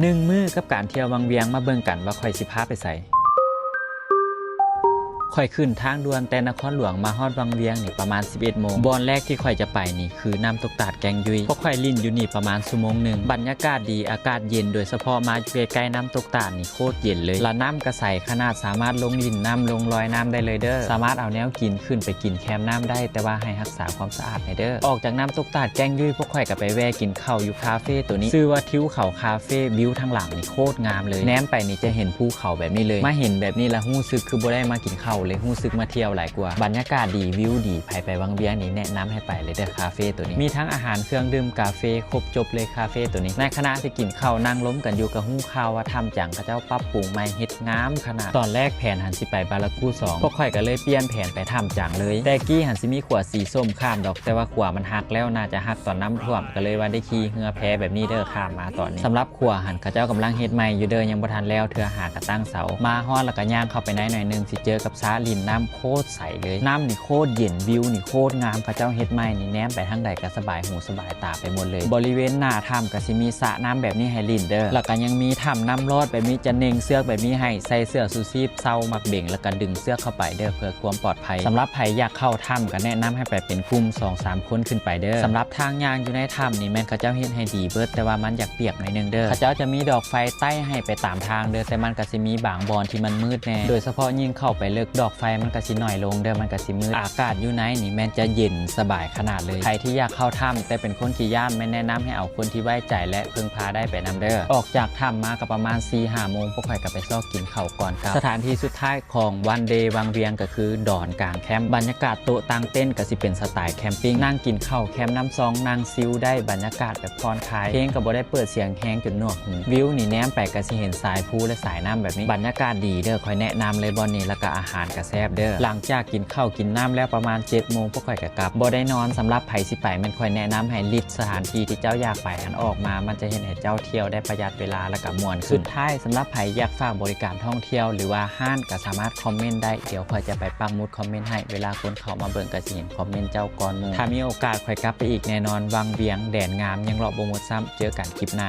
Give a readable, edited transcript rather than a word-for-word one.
มื้อกับการเที่ยววังเวียงมาเบิ่งกันว่าข่อยสิพาไปไสข่อยขึ้นทางด่วนแต่นครหลวงมาฮอดวังเวียงนี่ประมาณ 11 โมงบอนแรกที่ข่อยจะไปนี่คือน้ำตกตาดแกงยุยเพราะข่อยลิ้นอยู่นี่ประมาณชั่วโมงนึงบรรยากาศดีอากาศเย็นโดยเฉพาะมาอยู่ใกล้ๆน้ำตกตาดนี่โคตรเย็นเลยและน้ำกระใสขนาดสามารถลงลิ้นน้ำลงลอยน้ำได้เลยเด้อสามารถเอาแนวกินขึ้นไปกินแคมน้ำได้แต่ว่าให้รักษาความสะอาดให้เด้อออกจากน้ำตกตาดแกงยุยพวกข่อยก็ไปแวะกินข้าวอยู่คาเฟ่ตัวนี้ชื่อว่าทิวเขาคาเฟ่วิวทางหลังนี่โคตรงามเลยแนมไปนี่จะเห็นภูเขาแบบนี้เลยมาเห็นแบบนี้แล้วรู้สึกคือบ่ได้มากินข้าวเลยรู้สึกมาเที่ยวหลายกว่าบรรยากาศดีวิวดีไปวังเวียงนี่แนะนำให้ไปเลยเด้อคาเฟ่ตัวนี้มีทั้งอาหารเครื่องดื่มกาแฟครบจบเลยคาเฟ่ตัวนี้ในคณะที่กินข้าวนั่งล้มกันอยู่กับหู้ข้าวว่าทำจังเขาเจ้าปรับปรุงใหม่เฮ็ดงามขนาดตอนแรกแผนหันสิไปบารากู2พวกข่อยก็เลยเปลี่ยนแผนไปทำจังเลยแต่กี้หันสิมีขวดสีส้มข้ามดอกแต่ว่าขวดมันหักแล้วน่าจะหักตอนน้ำท่วมก็เลยว่าได้ขี่เหือแพแบบนี้เด้อข้ามมาตอนนี้สำหรับขวดหันเขาเจ้ากำลังเฮ็ดใหม่อยู่เด้อยังบ่ทันแล้วเทื่อหากระตั้งเสามาฮอดแล้วก็ย่างเข้าไปหน่อยนึงสิเจอกับซาลินน้ำโคตรใสเลยน้ำนี่โคตรเย็นวิวนี่โคตรงามเขาเจ้าเฮ็ดใหม่นี่แนมไปทางใดก็สบายหูสบายตาไปหมดเลยบริเวณหน้าถ้ำก็สิมีสระน้ำแบบนี้ให้ลินเด้อแล้วก็ยังมีถ้ำน้ำรอดแบบนี้จะเน่งเสื้อแบบนี้ให้ใส่เสื้อชูชีพเซามักเบ่งแล้วก็ดึงเสื้อเข้าไปเด้อเพื่อความปลอดภัยสำหรับใครอยากเข้าถ้ำก็แนะนำให้ไปเป็นกลุ่ม 2-3 คนขึ้นไปเด้อสำหรับทางย่างอยู่ในถ้ำนี่แม่นเขาเจ้าเฮ็ดให้ดีเบิดแต่ว่ามันอยากเปียกหน่อยนึงเด้อเขาเจ้าจะมีดอกไฟใต้ให้ไปตามทางเด้อแต่มันก็สิมีบางบอนที่มันมืดแน่โดยเฉพาะยิ่งเข้าไปเลิกดอกไฟมันก็สิน้อยลงเด้อมันก็สิมืดอากาศอยู่ในนี่แม่นจะเย็นสบายขนาดเลยใครที่อยากเข้าถ้ำแต่เป็นคนขี้ย่านไม่แนะนำให้เอาคนที่ไว้ใจและพึ่งพาได้ไปนำเด้อออกจากถ้ำมาก็ประมาณ 4-5 โมงพวกข่อยก็ไปซอกกินข้าวก่อนครับสถานที่สุดท้ายของวันเดย์วังเวียงก็คือดอนกลางแคมป์บรรยากาศโต๊ะตั้งเต้นก็สิเป็นสไตล์แคมปิ้งนั่งกินข้าวแคมป์น้ำซองนั่งซิลได้บรรยากาศแบบผ่อนคลายเพลงก็บ่ได้เปิดเสียงแฮงจนหนวกหูวิวนี่แนมไปก็สิเห็นสายภูและสายน้ำแบบนี้บรรยากาศดีเด้อข่อยแนะนำเลยบอนนี้แล้วก็อาหารก็แซ่บเด้อหลังจากกินข้าวกินน้ำแล้วประมาณ 7 โมงพวกข่อยก็กลับบ่ได้นอนสำหรับไผสิไปมันข่อยแนะนำให้ลิสต์สถานที่ที่เจ้าอยากไปหันออกมามันจะเห็นให้เจ้าเที่ยวได้ประหยัดเวลาและก็ม่วนขึ้นสุดท้ายสำหรับไผอยากฝากบริการท่องเที่ยวหรือว่าห้านก็สามารถคอมเมนต์ได้เดี๋ยวข่อยจะไปปักหมุดคอมเมนต์ให้เวลาคนเข้ามาเบิ่งก็สิเห็นคอมเมนต์เจ้าก่อนหมู่ถ้ามีโอกาสข่อยกลับไปอีกแน่นอนวังเวียงแดนงามยังรอบ่หมดซ้ำเจอกันคลิปหน้า